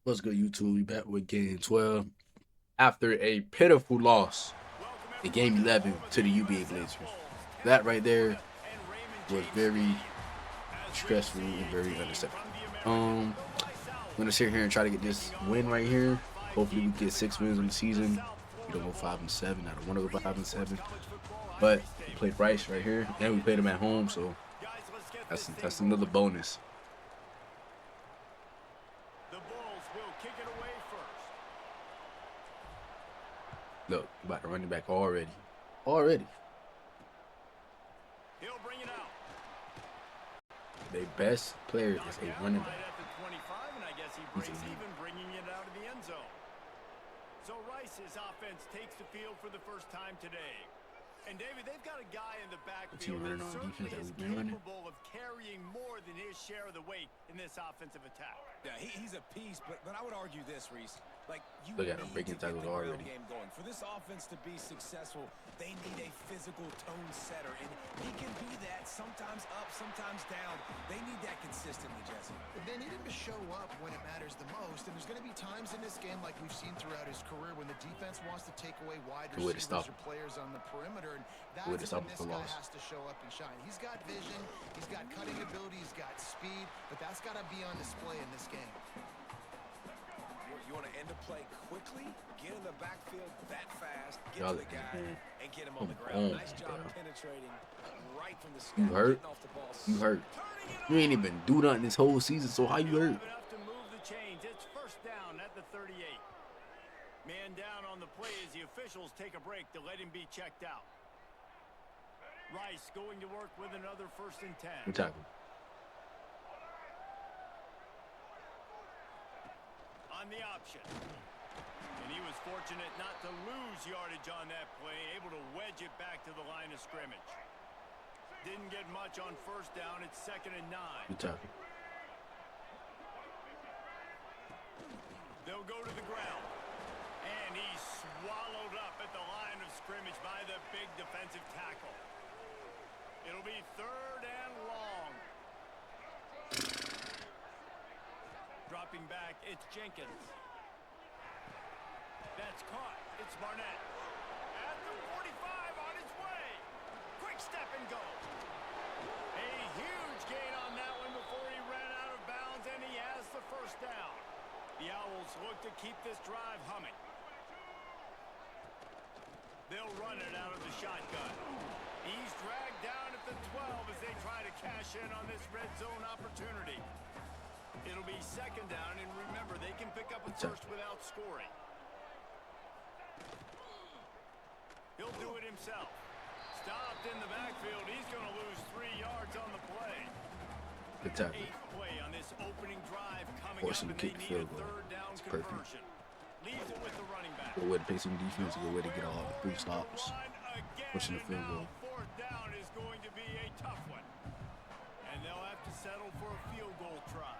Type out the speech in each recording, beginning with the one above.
What's good, YouTube? We back with game 12 after a pitiful loss in game 11 to the UBA Blazers. That right there was very stressful and very unacceptable. I'm gonna sit here and try to get this win right here. Hopefully, we get 6 wins on the season. We don't go 5-7. I don't want to go 5-7, but we played Rice right here, and we played them at home, so that's another bonus. Look, about to run it back already. He'll bring it out. Their best player is a running back. At the 25, and I guess he breaks even bringing it out of the end zone. So Rice's offense takes the field for the first time today. And David, they've got a guy in the backfield that certainly is capable of carrying more than his share of the weight in this offensive attack. Yeah, he's a piece, but I would argue this, Reese. Like, you look at need him breaking to get tackles the already. game going. For this offense to be successful, they need a physical tone setter, and he can be that sometimes up, sometimes down. They need that consistently, Jesse. They need him to show up when it matters the most, and there's going to be times in this game like we've seen throughout his career when the defense wants to take away wide receivers or players on the perimeter, and that's when this guy has to show up and shine. He's got vision, he's got cutting ability, he's got speed, but that's got to be on display in this game. You want to end a play quickly, get in the backfield that fast, get to the guy, and get him on the ground. Nice job penetrating right from the snap. You hurt? You hurt. You ain't even do nothing this whole season, so how you hurt? Enough to move the chains. It's first down at the 38. Man down on the play as the officials take a break to let him be checked out. Rice going to work with another 1st and 10. Good tackle. On the option. And he was fortunate not to lose yardage on that play, able to wedge it back to the line of scrimmage. Didn't get much on 1st down. It's 2nd and 9. Good tackle. They'll go to the ground. And he's swallowed up at the line of scrimmage by the big defensive tackle. It'll be 3rd and long. Dropping back, it's Jenkins. That's caught. It's Barnett. At the 45 on his way. Quick step and go. A huge gain on that one before he ran out of bounds, and he has the 1st down. The Owls look to keep this drive humming. They'll run it out of the shotgun. He's dragged down at the 12 as they try to cash in on this red zone opportunity. It'll be 2nd down, and remember, they can pick up a 1st without scoring. He'll do it himself. Stopped in the backfield. He's going to lose 3 yards on the play. Good tackle. 8th play on this opening drive coming Force up, him to kick the field goal. It's perfect. Leaves it with the running back. Good way to play some defense. Good way to get all 3 stops. Pushing the field goal. 4th down is going to be a tough one. And they'll have to settle for a field goal try.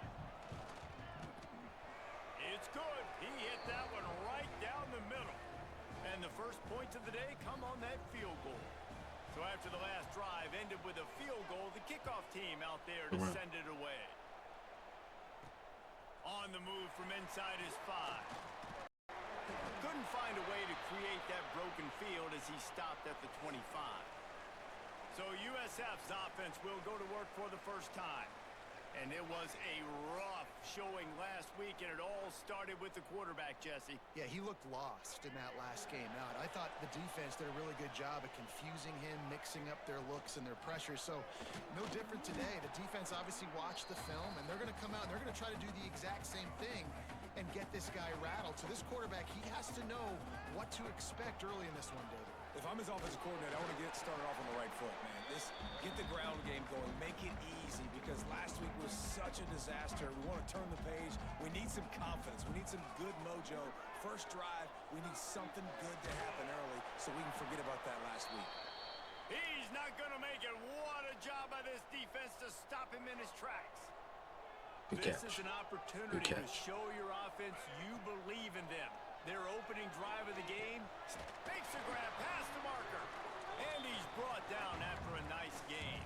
It's good. He hit that one right down the middle. And the first points of the day come on that field goal. So after the last drive ended with a field goal, the kickoff team out there to send it away. On the move from inside his 5. Couldn't find a way to create that broken field as he stopped at the 25. So USF's offense will go to work for the first time. And it was a rough showing last week, and it all started with the quarterback, Jesse. Yeah, he looked lost in that last game out. I thought the defense did a really good job of confusing him, mixing up their looks and their pressure. So no different today. The defense obviously watched the film, and they're going to come out and they're going to try to do the exact same thing and get this guy rattled. So this quarterback, he has to know what to expect early in this one, David. If I'm his offensive coordinator, I want to get started off on the right foot, man. Get the ground game going. Make it easy because last week was such a disaster. We want to turn the page. We need some confidence. We need some good mojo. First drive, we need something good to happen early so we can forget about that last week. He's not going to make it. What a job by this defense to stop him in his tracks. This is an opportunity to show your offense you believe in them. Their opening drive of the game, makes a grab past the marker, and he's brought down after a nice gain.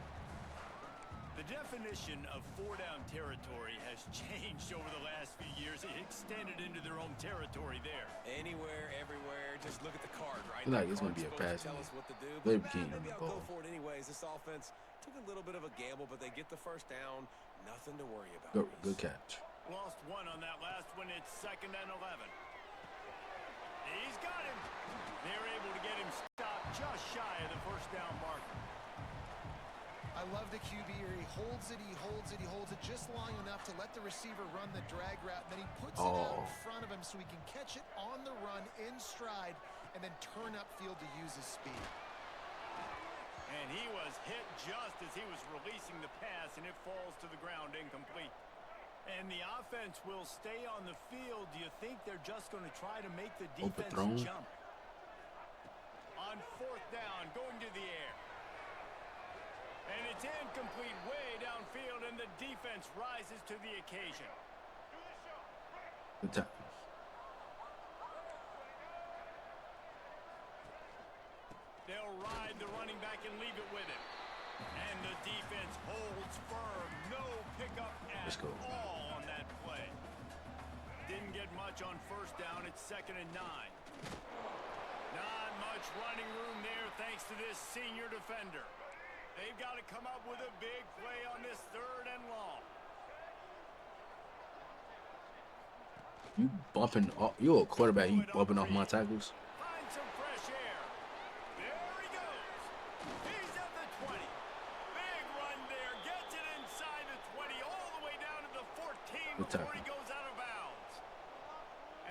The definition of 4-down territory has changed over the last few years. It extended into their own territory there. Anywhere, everywhere. Just look at the card, right? I feel like it's gonna be a pass. Tell us what to do. Maybe King on Maybe the I'll go ball. for it anyways. This offense took a little bit of a gamble, but they get the first down. Nothing to worry about. Good catch. Lost one on that last one. It's 2nd and 11. He's got him. They're able to get him stopped just shy of the first down marker. I love the QB here. He holds it, he holds it, he holds it just long enough to let the receiver run the drag route. Then he puts it out in front of him so he can catch it on the run in stride and then turn upfield to use his speed. And he was hit just as he was releasing the pass, and it falls to the ground incomplete. And the offense will stay on the field. Do you think they're just going to try to make the defense jump? On 4th down, going to the air. And it's incomplete way downfield, and the defense rises to the occasion. Good tackle. They'll ride the running back and leave it with him. And the defense holds firm. No pickup at all on that play. Didn't get much on 1st down. It's 2nd and 9. Not much running room there thanks to this senior defender. They've got to come up with a big play on this 3rd and long. You bumping off? You a quarterback? You bumping off my tackles? Find some fresh air. There he goes. He's at the 20. Big run there. Gets it inside the 20, all the way down to the 14 before he goes out of bounds.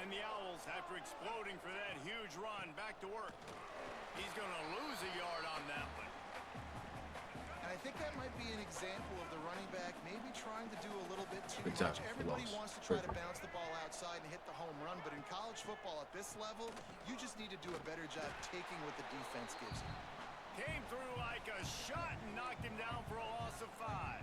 And the Owls, after exploding for that huge run, back to work. He's going to lose a yard on that one. I think that might be an example of the running back maybe trying to do a little bit too much. Everybody wants to try to bounce the ball outside and hit the home run, but in college football at this level, you just need to do a better job taking what the defense gives you. Came through like a shot and knocked him down for a loss of 5.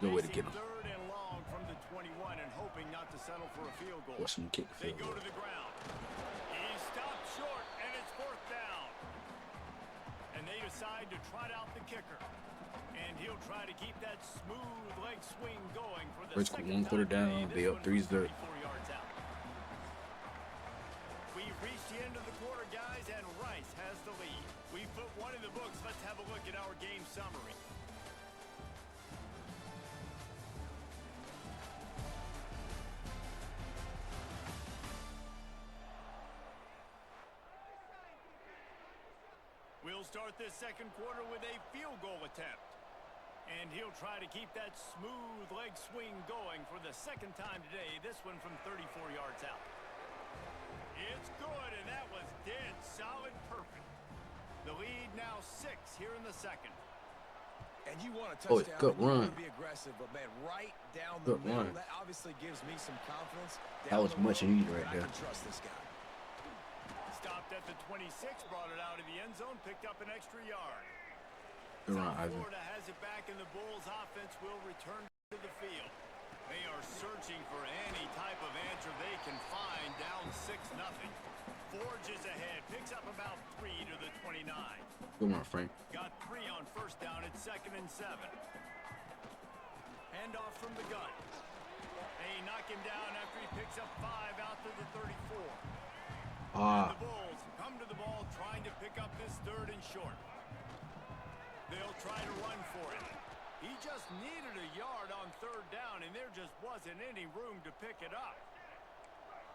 No way to get him. 3rd and long from the 21 and hoping not to settle for a field goal. Watch him kick They field go goal. to the ground. He stopped short, and it's 4th down. And they decide to trot out the kicker. And he'll try to keep that smooth leg swing going for the second 1 quarter down. They up 3-0. We've reached the end of the quarter, guys, and Rice has the lead. We've put one in the books. Let's have a look at our game summary. We'll start this 2nd quarter with a field goal attempt. And he'll try to keep that smooth leg swing going for the 2nd time today, this one from 34 yards out. It's good, and that was dead solid perfect. The lead now 6 here in the 2nd. And you want a touchdown, good run. You want to be aggressive, but man, right down the middle, that obviously gives me some confidence. That was much needed right there. I can trust this guy. Stopped at the 26, brought it out of the end zone, picked up an extra yard. Florida has it back, and the Bulls offense will return to the field. They are searching for any type of answer they can find, down 6-0. Forges ahead, picks up about 3 to the 29. Good one, Frank. Got 3 on 1st down. It's 2nd and 7. Hand off from the gun. They knock him down after he picks up 5 out to the 34. And the Bulls come to the ball trying to pick up this 3rd and short. They'll try to run for it. He just needed a yard on 3rd down, and there just wasn't any room to pick it up.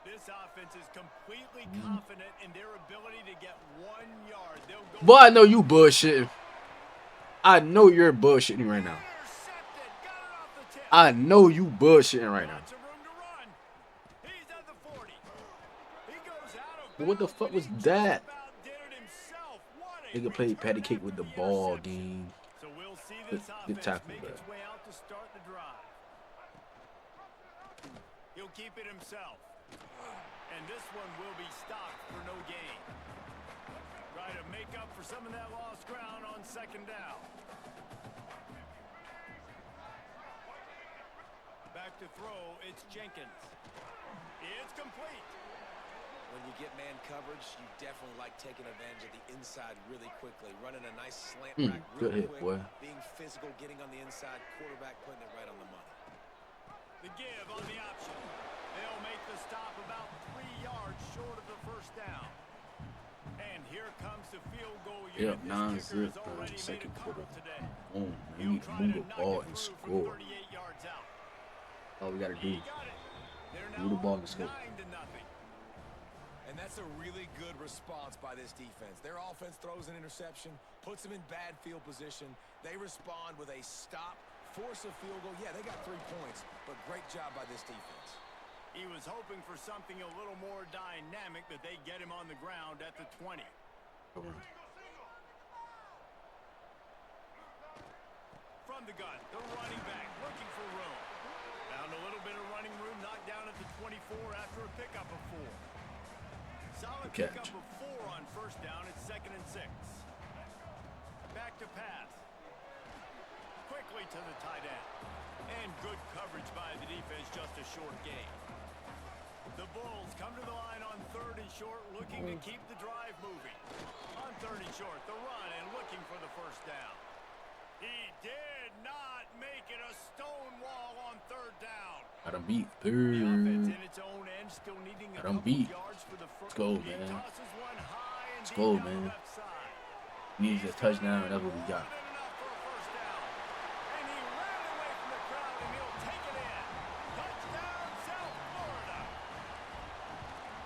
This offense is completely confident in their ability to get 1 yard. They'll go. Boy, I know you bullshitting. I know you're bullshitting right now. I know you bullshitting right now. But what the fuck was that? Nigga played patty cake with the ball game. So we'll see this Good tackle, make bro. its way out to start the drive. He'll keep it himself. And this one will be stopped for no gain. Try to make up for some of that lost ground on 2nd down. Back to throw, it's Jenkins. It's complete. When you get man coverage, you definitely like taking advantage of the inside really quickly. Running a nice slant back really quick. Boy. Being physical, getting on the inside, quarterback putting it right on the money. The give on the option. They'll defensive field goal Yep, unit. This kicker 9-0 has already made a second quarter. couple today. Boom. We He'll need to try move to the knock ball it and through from score. 38 yards out. All we gotta do. He got it. They're now Move the ball up and score. 9-0. And that's a really good response by this defense. Their offense throws an interception, puts them in bad field position. They respond with a stop, force a field goal. Yeah, they got 3 points, but great job by this defense. He was hoping for something a little more dynamic, but they get him on the ground at the 20. From the gun, the running back looking for room. Found a little bit of running room, knocked down at the 24 after a pickup of 4. Solid pickup of 4 on first down. It's 2nd and 6. Back to pass. Quickly to the tight end. And good coverage by the defense, just a short gain. The Bulls come to the line on 3rd and short, looking to keep the drive moving. On 3rd and short, the run and looking for the first down. He did not make it. A stone wall on 3rd down. Got him beat. The offense in its own end, still needing a couple yards for the first. Let's go, He man. tosses one high and Let's deep go, down man. the left side. Needs a touchdown. That's what we got. More than enough for a first down. And he ran away from the crowd, and he'll take it in. Touchdown, South Florida.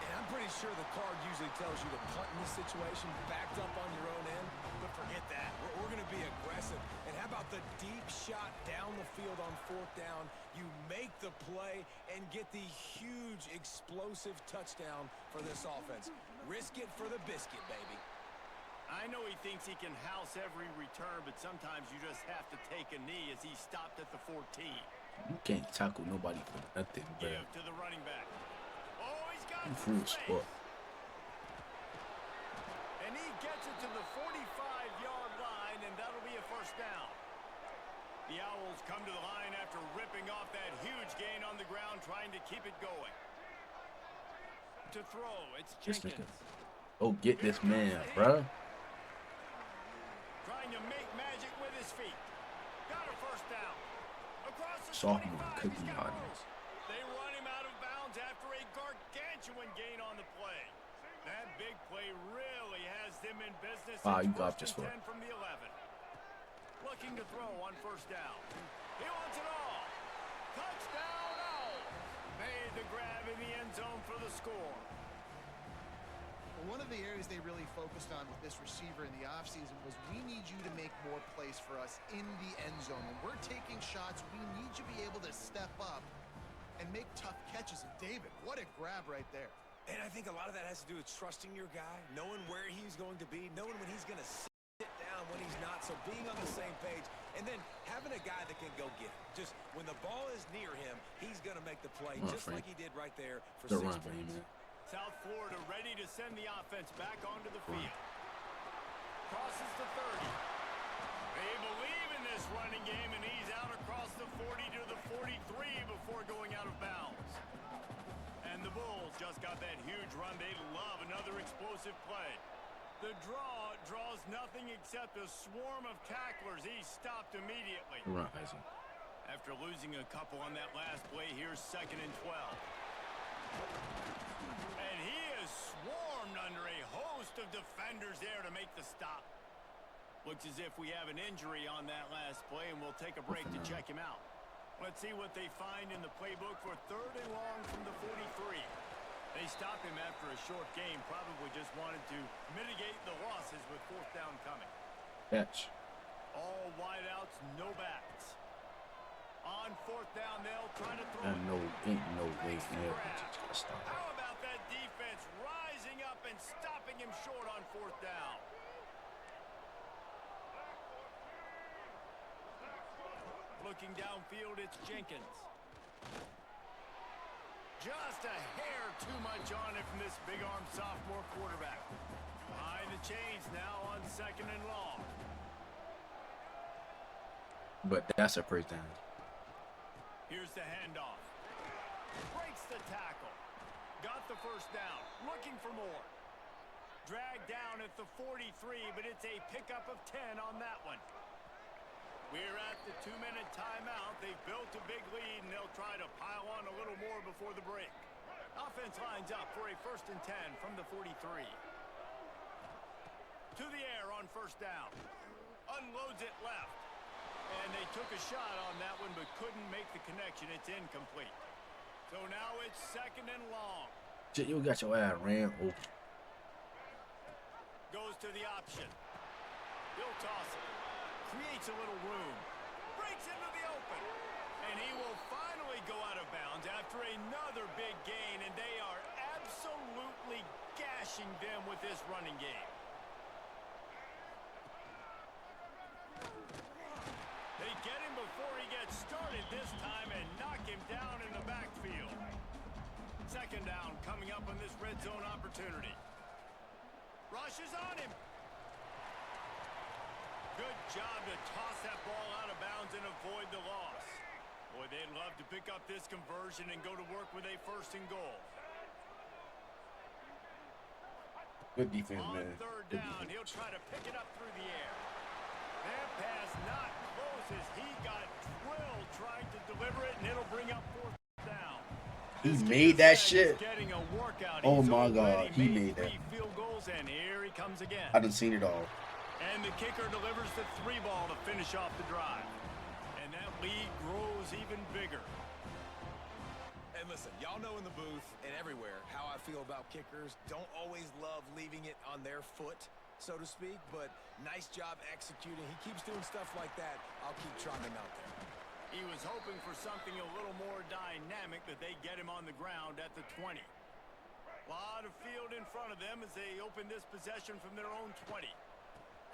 And I'm pretty sure the card usually tells you to punt in this situation, backed up on your own end. But forget that. We're going to be aggressive. And how about the deep shot down the field on 4th down? You make the play and get the huge explosive touchdown for this offense. Risk it for the biscuit, baby. I know he thinks he can house every return, but sometimes you just have to take a knee as he stopped at the 14. You can't tackle nobody for nothing, bro. Give to the running back. Oh, he's got You full space. spot. And he gets it to the 45-yard line, and that'll be a first down. The Owls come to the line after ripping off that huge gain on the ground, trying to keep it going. To throw, it's Jenkins. Oh, get this man, bro. Trying to make magic with his feet. Got a first down. Across the Sophomore 25, cookie he's got audience. room. They run him out of bounds after a gargantuan gain on the play. That big play really has them in business. Ah, you It's got first this and one. 10 from the 11. Looking to throw on first down. He wants it all. Touchdown, Owls. Made the grab in the end zone for the score. One of the areas they really focused on with this receiver in the offseason was we need you to make more plays for us in the end zone. When we're taking shots, we need you to be able to step up and make tough catches. And David, what a grab right there. And I think a lot of that has to do with trusting your guy, knowing where he's going to be, knowing when he's going to sit down, when he's not. So being on the same page, and then having a guy that can go get it. Just when the ball is near him, he's going to make the play, just like he did right there for 6 points. South Florida ready to send the offense back onto the field. Crosses the 30. They believe in this running game, and he's out across the 40 to the 43 before going out of bounds. And the Bulls just got that huge run. They love another explosive play. The draw draws nothing except a swarm of tacklers. He's stopped immediately. After losing a couple on that last play, here's 2nd and 12. And he is swarmed under a host of defenders there to make the stop. Looks as if we have an injury on that last play, and we'll take a break to check him out. Let's see what they find in the playbook for 3rd and long from the 43. They stopped him after a short game, probably just wanted to mitigate the losses with 4th down coming. Catch. All wideouts, no backs. On 4th down, they'll try to throw. Ain't no way in hell to stop. How about that defense rising up and stopping him short on 4th down? Looking downfield, it's Jenkins. Just a hair too much on it from this big-arm sophomore quarterback. Behind the chains now on 2nd and long. But that's a first down. Here's the handoff. Breaks the tackle. Got the first down. Looking for more. Dragged down at the 43, but it's a pickup of 10 on that one. We're at the 2-minute timeout. They've built a big lead, and they'll try to pile on a little more before the break. Offense lines up for a 1st and 10 from the 43. To the air on first down. Unloads it left. And they took a shot on that one but couldn't make the connection. It's incomplete. So now it's second and long. You got your ass ran open. Goes to the option. He'll toss it. Creates a little room. Breaks into the open. And he will finally go out of bounds after another big gain. And they are absolutely gashing them with this running game. They get him before he gets started this time and knock him down in the backfield. Second down coming up on this red zone opportunity. Rushes on him. Good job to toss that ball out of bounds and avoid the loss. Boy, they'd love to pick up this conversion and go to work with a first and goal. Good defense, On man. third Good down, defense. he'll try to pick it up through the air. That pass not close as he got drilled trying to deliver it, and it'll bring up fourth down. He made that shit. Getting a workout. Oh He's my God, already he made that. 3 field goals, and here he comes again. I done seen it all. And the kicker delivers the 3 ball to finish off the drive. And that lead grows even bigger. And listen, y'all know in the booth and everywhere how I feel about kickers. Don't always love leaving it on their foot, so to speak, but nice job executing. He keeps doing stuff like that. I'll keep trying him out there. He was hoping for something a little more dynamic, but they get him on the ground at the 20. A lot of field in front of them as they open this possession from their own 20.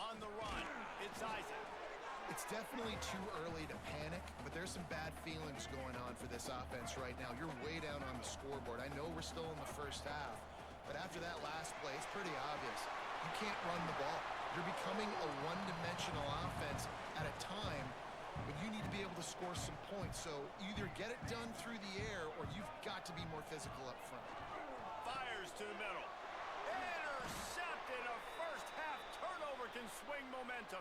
On the run, it's Isaac. It's definitely too early to panic, but there's some bad feelings going on for this offense right now. You're way down on the scoreboard. I know we're still in the first half, but after that last play, it's pretty obvious. You can't run the ball. You're becoming a one-dimensional offense at a time, but you need to be able to score some points. So either get it done through the air or you've got to be more physical up front. Fires to the middle. Intercepted. A first half turnover can swing momentum.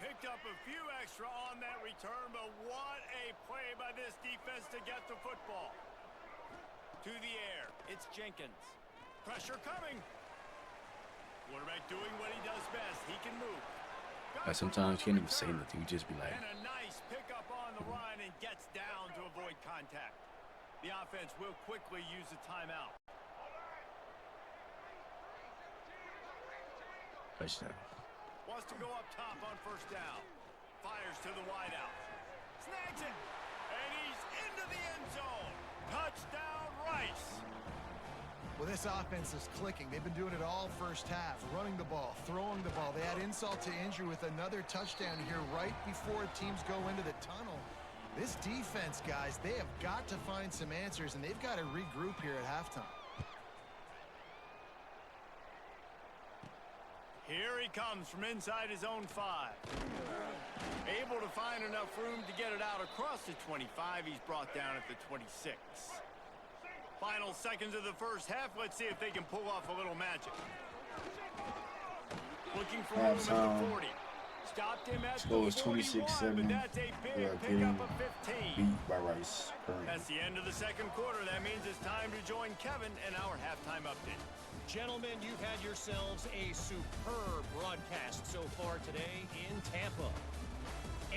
Picked up a few extra on that return, but what a play by this defense to get the football. To the air, it's Jenkins. Pressure coming. Quarterback doing what he does best. He can move. Like sometimes you can't even say nothing. You just be like, And a nice pickup on the run and gets down to avoid contact. The offense will quickly use a timeout. touchdown. Wants to go up top on first down. Fires to the wideout. Snags it. And he's into the end zone. Touchdown, Rice. Well, this offense is clicking. They've been doing it all first half, running the ball, throwing the ball. They had insult to injury with another touchdown here right before teams go into the tunnel. This defense, guys, they have got to find some answers, and they've got to regroup here at halftime. Here he comes from inside his own 5. Able to find enough room to get it out across the 25. He's brought down at the 26. Final seconds of the first half. Let's see if they can pull off a little magic. Looking for room at the 40. Stopped him at Score was the 41, 26-7. but that's a big We are pickup getting of 15. beat by Rice. That's the end of the second quarter. That means it's time to join Kevin in our halftime update. Gentlemen, you've had yourselves a superb broadcast so far today in Tampa.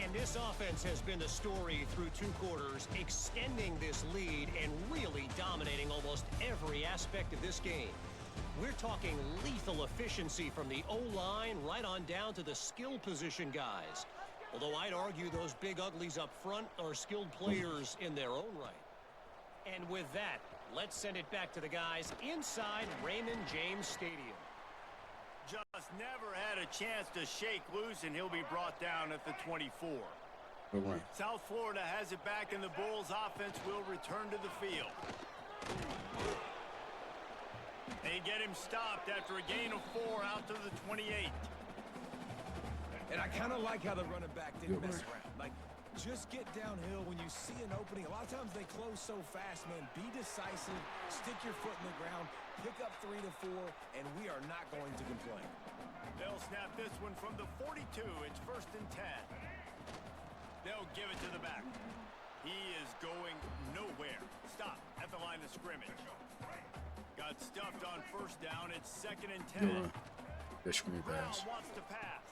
And this offense has been the story through 2 quarters, extending this lead and really dominating almost every aspect of this game. We're talking lethal efficiency from the O-line right on down to the skill position guys. Although I'd argue those big uglies up front are skilled players in their own right. And with that, let's send it back to the guys inside Raymond James Stadium. Just never had a chance to shake loose, and he'll be brought down at the 24. South Florida has it back, and the Bulls offense will return to the field. They get him stopped after a gain of 4 out to the 28. And I kind of like how the running back didn't mess around. Like, just get downhill when you see an opening. A lot of times they close so fast, man. Be decisive, stick your foot in the ground, pick up 3 to 4, and we are not going to complain. They'll snap this one from the 42. It's 1st and 10. They'll give it to the back. He is going nowhere. Stop at the line of scrimmage. Got stuffed on first down. It's 2nd and 10. The screen pass. Brown wants to pass.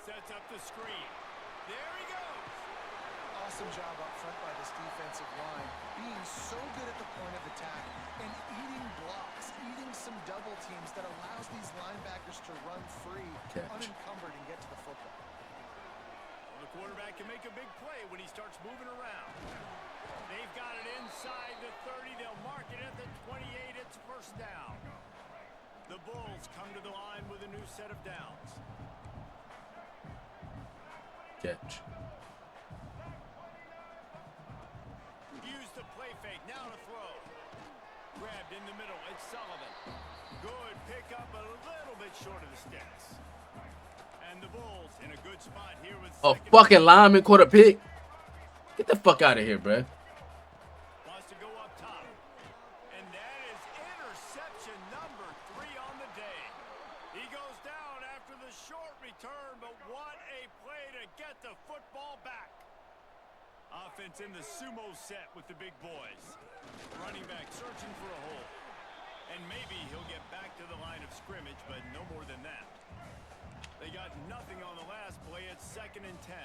Sets up the screen. There he goes. Awesome job up front by this defensive line, being so good at the point of attack and eating blocks, eating some double teams that allows these linebackers to run free, unencumbered, and get to the football. Well, the quarterback can make a big play when he starts moving around. They've got it inside the 30. They'll mark it at the 28. It's first down. The Bulls come to the line with a new set of downs. Catch. Use the play fake. Now to throw. Grabbed in the middle. It's Sullivan. Good pickup, a little bit short of the sticks. And the Bulls in a good spot here with Oh, fucking lineman caught a pick. Get the fuck out of here, bruh. Wants to go up top. And that is interception number 3 on the day. He goes down after the short return, but what a play to get the football back. Offense in the sumo set with the big boys. Running back searching for a hole. And maybe he'll get back to the line of scrimmage, but no more than that. They got nothing on the last play. It's 2nd and 10.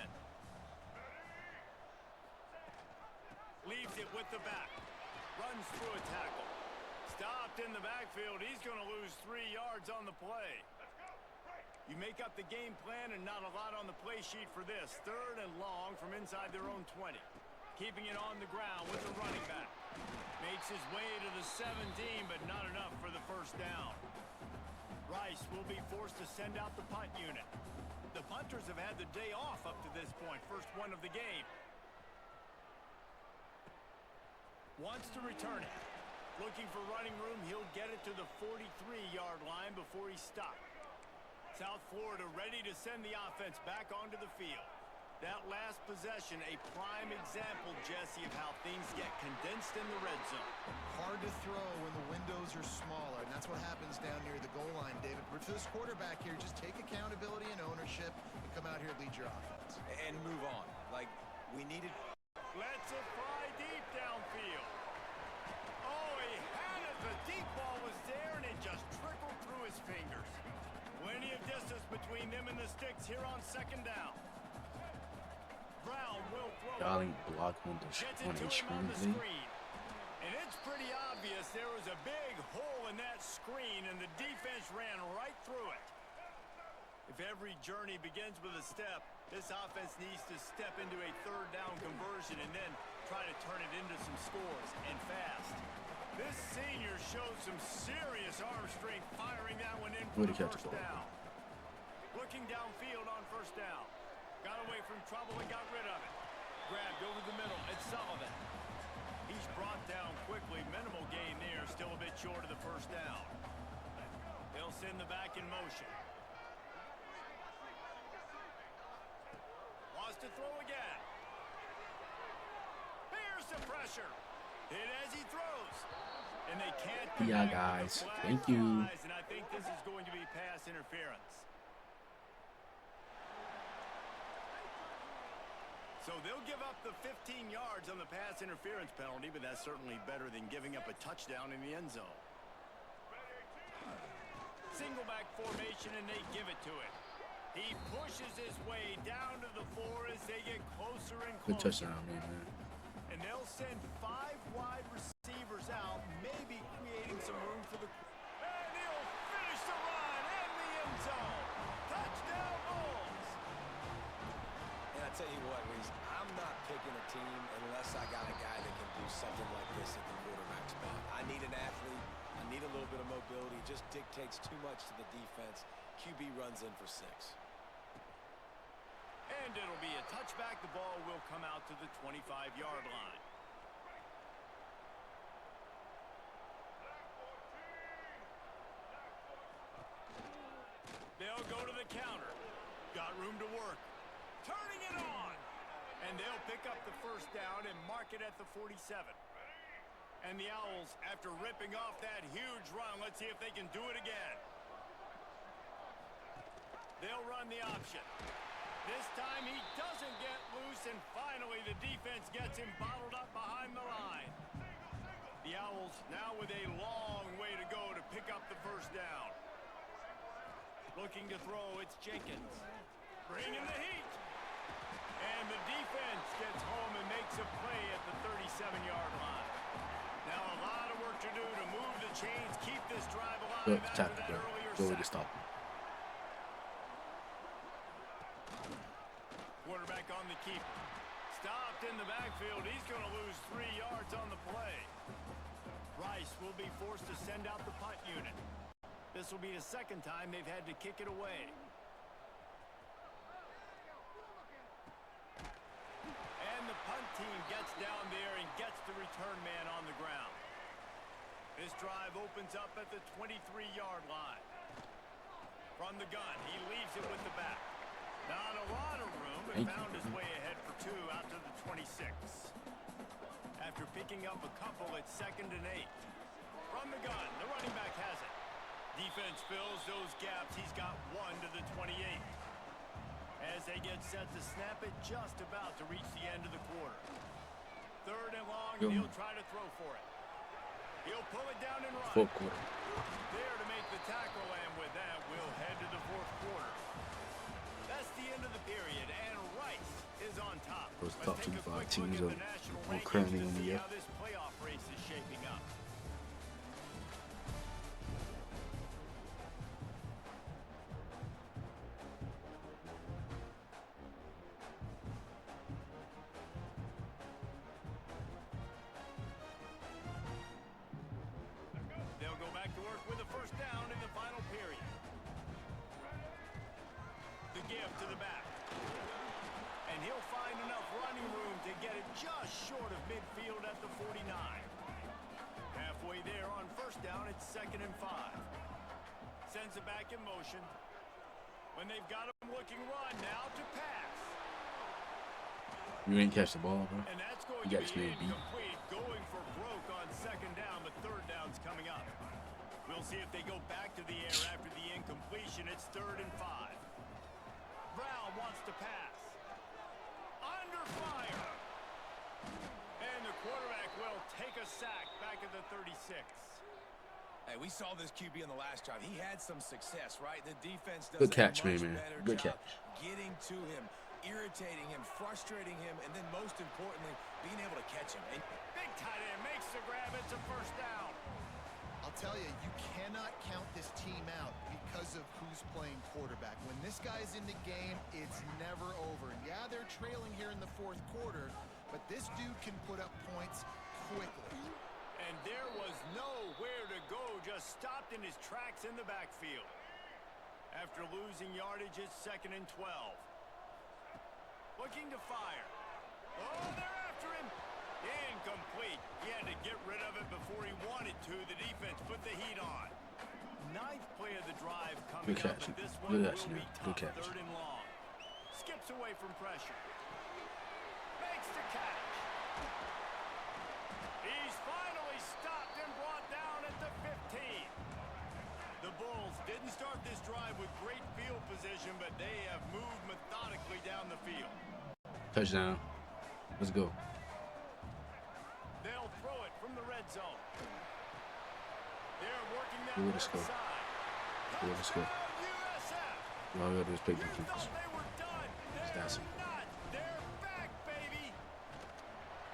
Leaves it with the back. Runs through a tackle. Stopped in the backfield. He's going to lose 3 yards on the play. You make up the game plan and not a lot on the play sheet for this. 3rd and long from inside their own 20. Keeping it on the ground with the running back. Makes his way to the 17, but not enough for the first down. Rice will be forced to send out the punt unit. The punters have had the day off up to this point. First one of the game. Wants to return it. Looking for running room. He'll get it to the 43-yard line before he's stopped. South Florida ready to send the offense back onto the field. That last possession, a prime example, Jesse, of how things get condensed in the red zone. Hard to throw when the windows are smaller, and that's what happens down near the goal line, David. But for this quarterback here, just take accountability and ownership and come out here and lead your offense. And move on. Like, we needed... Lets it fly deep downfield. Oh, he had it. The deep ball was there, and it just trickled through his fingers. Plenty of distance between them and the sticks here on 2nd down. Brown will throw. Y'all ain't blocking the screen. And it's pretty obvious there was a big hole in that screen, and the defense ran right through it. If every journey begins with a step, this offense needs to step into a 3rd down conversion and then try to turn it into some scores, and fast. This senior shows some serious arm strength firing that one in for the first down. Looking downfield on 1st down. Got away from trouble and got rid of it. Grabbed over the middle. It's Sullivan. He's brought down quickly. Minimal gain there. Still a bit short of the first down. They'll send the back in motion. Wants to throw again. Here's the pressure. Hit as he throws. And they can't connect. Yeah, guys. Thank you. And I think this is going to be pass interference. So they'll give up the 15 yards on the pass interference penalty, but that's certainly better than giving up a touchdown in the end zone. Single back formation, and they give it to him. He pushes his way down to the floor as they get closer and Good closer. touchdown, man. And they'll send 5 wide receivers out, maybe creating some room for the... And he'll finish the run in the end zone. Touchdown, Bulls. And I tell you what, Reese, I'm not picking a team unless I got a guy that can do something like this at the quarterback spot. I need an athlete. I need a little bit of mobility. Just dictates too much to the defense. QB runs in for 6. And it'll be a touchback. The ball will come out to the 25-yard line. They'll go to the counter. Got room to work. Turning it on. And they'll pick up the first down and mark it at the 47. And the Owls, after ripping off that huge run, let's see if they can do it again. They'll run the option. This time he doesn't get loose, and finally the defense gets him bottled up behind the line. The Owls now with a long way to go to pick up the first down. Looking to throw, it's Jenkins. Bringing the heat. And the defense gets home and makes a play at the 37-yard line. Now a lot of work to do to move the chains, keep this drive alive after that earlier sack. To stop him. Quarterback on the keep. Stopped in the backfield. He's going to lose 3 yards on the play. Rice will be forced to send out the punt unit. This will be the second time they've had to kick it away. And the punt team gets down there and gets the return man on the ground. This drive opens up at the 23-yard line. From the gun, he leaves it with the back. Not a lot of room, but found his way ahead for 2 out to the 26. After picking up a couple, it's 2nd and 8. From the gun, the running back has it. Defense fills those gaps. He's got 1 to the 28. As they get set to snap it, just about to reach the end of the quarter. 3rd and long, and he'll try to throw for it. He'll pull it down and run. 4th quarter. There to make the tackle, and with that, we'll head to the 4th quarter. That's the end of the period, and Rice is on top. Those Let's top take a 25 quick teams look at are the national more rankings currently to in the see year. how this playoff race is shaping up. They'll go back to work with a 1st down in the final period. The give to the back. And he'll find enough running room to get it just short of midfield at the 49. Halfway there on 1st down, it's 2nd and 5. Sends it back in motion. When they've got him looking run, now to pass. You ain't catch the ball, bro. And that's going You to got be this man beat. incomplete, going for broke on 2nd down, but 3rd down's coming up. We'll see if they go back to the air after the incompletion. It's 3rd and 5. Brown wants to pass. Under fire. And the quarterback will take a sack back at the 36. Hey, we saw this QB on the last drive. He had some success, right? The defense does Good catch, a much man. better Good job catch. getting to him, irritating him, frustrating him, and then most importantly, being able to catch him. And Big tight end makes the grab. It's a 1st down. I'll tell you, you cannot count this team out because of who's playing quarterback. When this guy's in the game, it's never over. Yeah, they're trailing here in the 4th quarter, but this dude can put up points quickly. And there was nowhere to go, just stopped in his tracks in the backfield. After losing yardage, it's 2nd and 12. Looking to fire. Oh, they're after him. Incomplete. He had to get rid of it before he wanted to. The defense put the heat on. 9th play of the drive coming Good up, catch. but this Good one catch, will be man. tough. Good catch. 3rd and long. Skips away from pressure. Makes the catch. He's finally stopped and brought down at the 15. The Bulls didn't start this drive with great field position, but they have moved methodically down the field. Touchdown. Let's go. They'll throw it from the red zone. They're working that Let's go. side. Let's go. USF. All I gotta do is pick the You keepers. thought they were done. They're That's it. not. They're back, baby.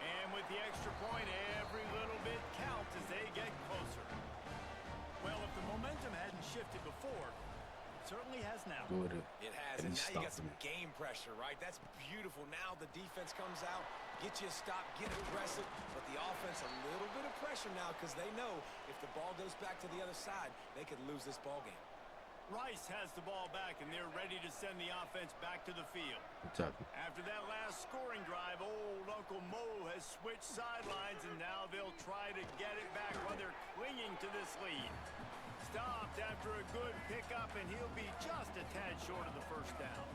And with the extra point, every little bit counts as they get closer. Well, if the momentum hadn't shifted before, it certainly has now. Go with it. it has, And and he now you got stopped some him. game pressure, right? That's beautiful. Now the defense comes out, get you a stop, get aggressive, but the offense a little bit of pressure now because they know if the ball goes back to the other side, they could lose this ball game. Rice has the ball back, and they're ready to send the offense back to the field. Good tackle. After that last scoring drive, old Uncle Mo has switched sidelines, and now they'll try to get it back while they're clinging to this lead. Stopped after a good pickup, and he'll be just a tad short of the 1st down.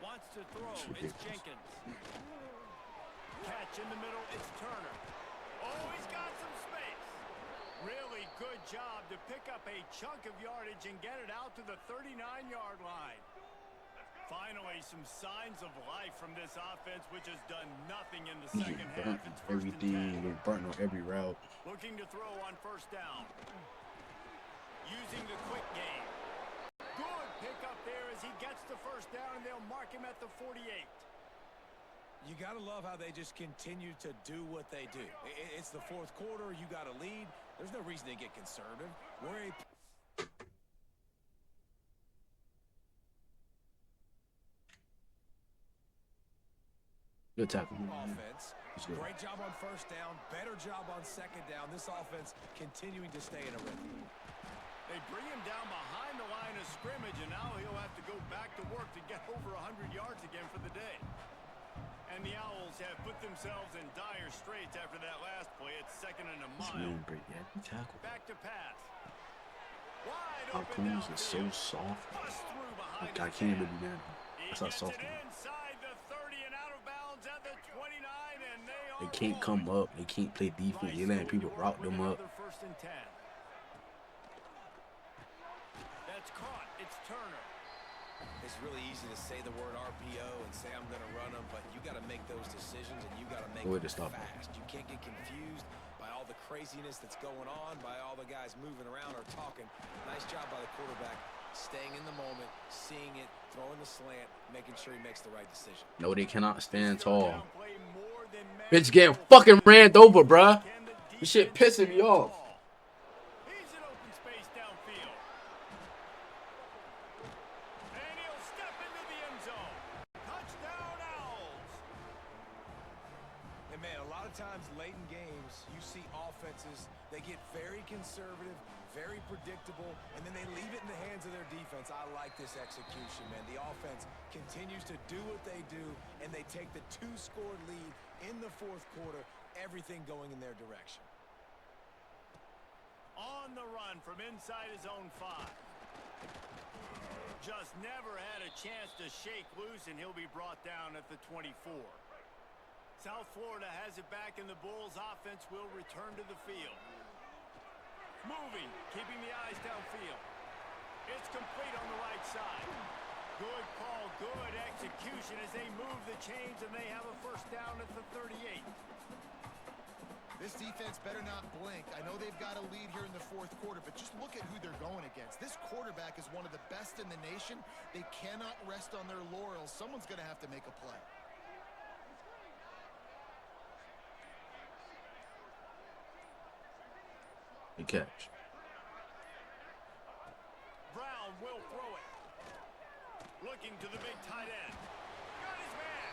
Wants to throw, it's Jenkins. Catch in the middle, it's Turner. Oh, he's got some space. Really good job to pick up a chunk of yardage and get it out to the 39-yard line. Finally, some signs of life from this offense, which has done nothing in the He second just half. burnt It's first and 10. everything. They burnt on every route. Looking to throw on first down. Using the quick game. Good pickup there as he gets the first down, and they'll mark him at the 48. You got to love how they just continue to do what they do. It's the fourth quarter. You got to lead. There's no reason to get conservative. Good tackle. Offense. Great job on first down. Better job on second down. This offense continuing to stay in a rhythm. They bring him down behind the line of scrimmage, and now he'll have to go back to work to get over 100 yards again for the day. And the Owls have put themselves in dire straits after that last play. It's second and a mile. Back to pass. Wide Our open corners are so soft. Like, I can't even be mad. That's how soft they are. Inside the 30 and out of bounds at the 29, and They can't come up. They can't play defense. You're letting people route them up. First and 10. That's caught. It's Turner. It's really easy to say the word RPO and say I'm going to run them, but you got to make those decisions and you got to make them fast. You can't get confused by all the craziness that's going on, by all the guys moving around or talking. Nice job by the quarterback, staying in the moment, seeing it, throwing the slant, making sure he makes the right decision. No, they cannot stand tall. Bitch getting fucking ran over, bruh. This shit pissing me off. He's in open space downfield. And he'll step into the end zone. Touchdown, Owls. And man, a lot of times late in games, you see offenses, they get very conservative, very predictable, and then they leave it in the hands of their defense. I like this execution, man. The offense continues to do what they do, and they take the 2-score lead in the fourth quarter, everything going in their direction. On the run from inside his own 5. Just never had a chance to shake loose, and he'll be brought down at the 24. South Florida has it back, and the Bulls offense will return to the field. Moving, keeping the eyes downfield. It's complete on the right side. Good call, good execution as they move the chains, and they have a first down at the 38. This defense better not blink. I know they've got a lead here in the fourth quarter, but just look at who they're going against. This quarterback is one of the best in the nation. They cannot rest on their laurels. Someone's going to have to make a play. Good catch. Brown will throw it. Looking to the big tight end. Got his man.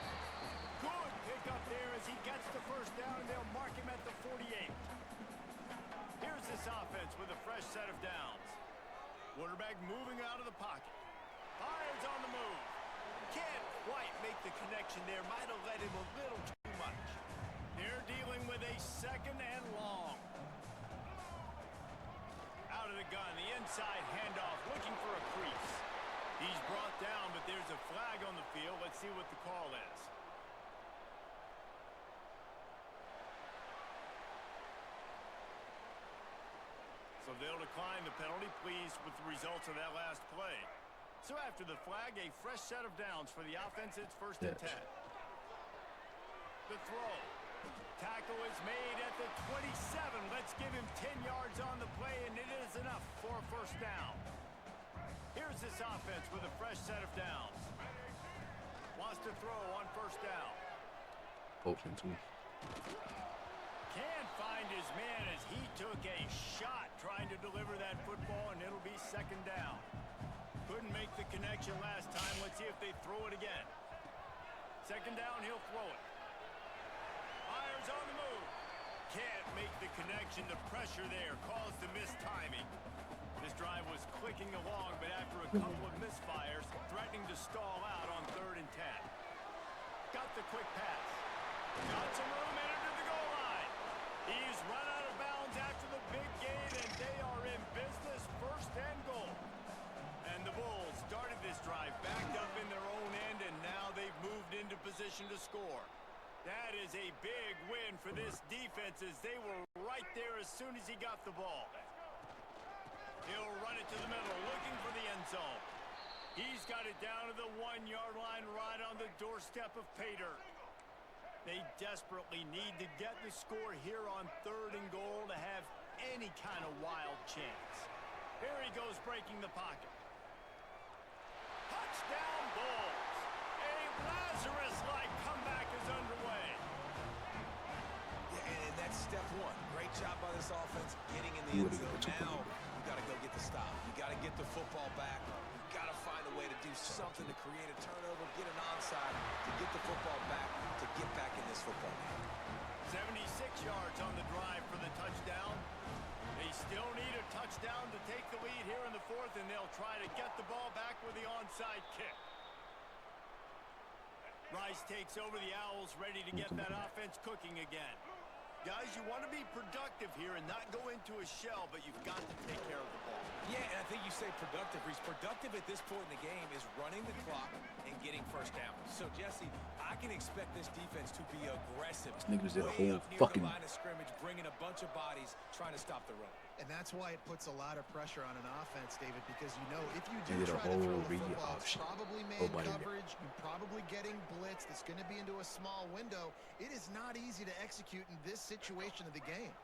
Good pick up there as he gets the first down, and they'll mark him at the 48. Here's this offense with a fresh set of downs. Quarterback moving out of the pocket. Fires on the move. Can't quite make the connection there. Might have let him a little too much. They're dealing with a second and long. Out of the gun, the inside handoff, looking for a crease. He's brought down, but there's a flag on the field. Let's see what the call is. So they'll decline the penalty, pleased with the results of that last play. So after the flag, a fresh set of downs for the offense. It's first and 10. The throw. Tackle is made at the 27. Let's give him 10 yards on the play, and it is enough for a first down. Here's this offense with a fresh set of downs. Wants to throw on first down. Open too. Can't find his man as he took a shot trying to deliver that football, and it'll be second down. Couldn't make the connection last time. Let's see if they throw it again. Second down, he'll throw it. Fires on the move. Can't make the connection. The pressure there caused the missed timing. This drive was clicking along, but after a couple of misfires, threatening to stall out on 3rd and 10. Got the quick pass. Got some room, entered the goal line. He's run out of bounds after the big gain, and they are in business, first and goal. And the Bulls started this drive backed up in their own end, and now they've moved into position to score. That is a big win for this defense, as they were right there as soon as he got the ball. He'll run it to the middle, looking for the end zone. He's got it down to the 1-yard line right on the doorstep of pay dirt. They desperately need to get the score here on 3rd and goal to have any kind of wild chance. Here he goes breaking the pocket. Touchdown Bulls. A Lazarus-like comeback is underway. Yeah, and that's step one. Great job by this offense getting in the end zone. Now you got to go get the stop. You got to get the football back. You got to find a way to do something to create a turnover, get an onside, to get the football back, to get back in this football game. 76 yards on the drive for the touchdown. They still need a touchdown to take the lead here in the 4th, and they'll try to get the ball back with the onside kick. Rice takes over the Owls, ready to get that offense cooking again. Guys, you want to be productive here and not go into a shell, but you've got to take care of the ball. Yeah, and I think you say productive, Reese. Productive at this point in the game is running the clock and getting first down. So, Jesse, I can expect this defense to be aggressive. Niggas did a Way whole up near fucking the line of scrimmage, bringing a bunch of bodies, trying to stop the run. And that's why it puts a lot of pressure on an offense, David, because you know if you do They did a try to throw whole the read football, option. it's probably man Nobody did. coverage, you're probably getting blitz that's going to be into a small window. It is not easy to execute in this situation of the game.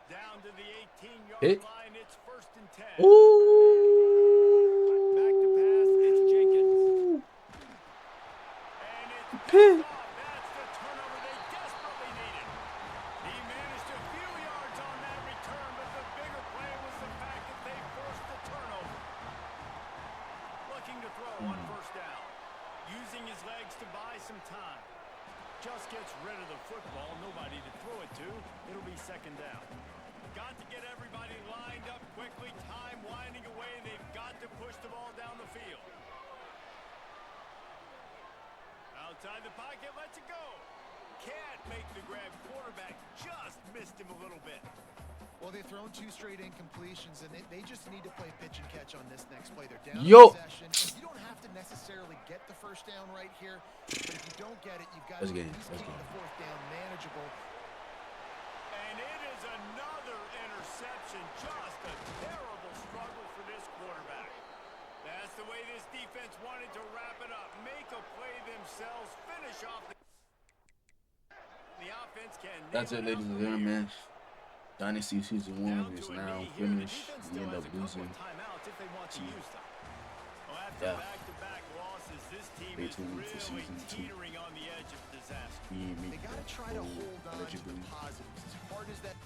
Down to the 18-yard Hit. line, it's 1st and 10. Ooh. Back to pass, it's Jenkins. And it's Pick. picked off. That's the turnover they desperately needed. He managed a few yards on that return, but the bigger play was the fact that they forced the turnover. Looking to throw on 1st down. Using his legs to buy some time. Just gets rid of the football. Nobody to throw it to. It'll be 2nd down. Got to get everybody lined up quickly. Time winding away. They've got to push the ball down the field. Outside the pocket, lets it go. Can't make the grab. Quarterback just missed him a little bit. Well, they've thrown 2 straight incompletions, and they just need to play pitch and catch on this next play. They're down Yo. in possession. And you don't have to necessarily get the 1st down right here, but if you don't get it, you've got Let's to get at it. least Let's keep get the 4th down manageable. And it is another interception. Just a terrible struggle for this quarterback. That's the way this defense wanted to wrap it up. Make a play themselves. Finish off the offense. That's it, ladies and gentlemen. Dynasty Season 1 is now finished. We end up losing. Yeah. Stay tuned for Season 2. They got to try to hold on to the positives as hard as that.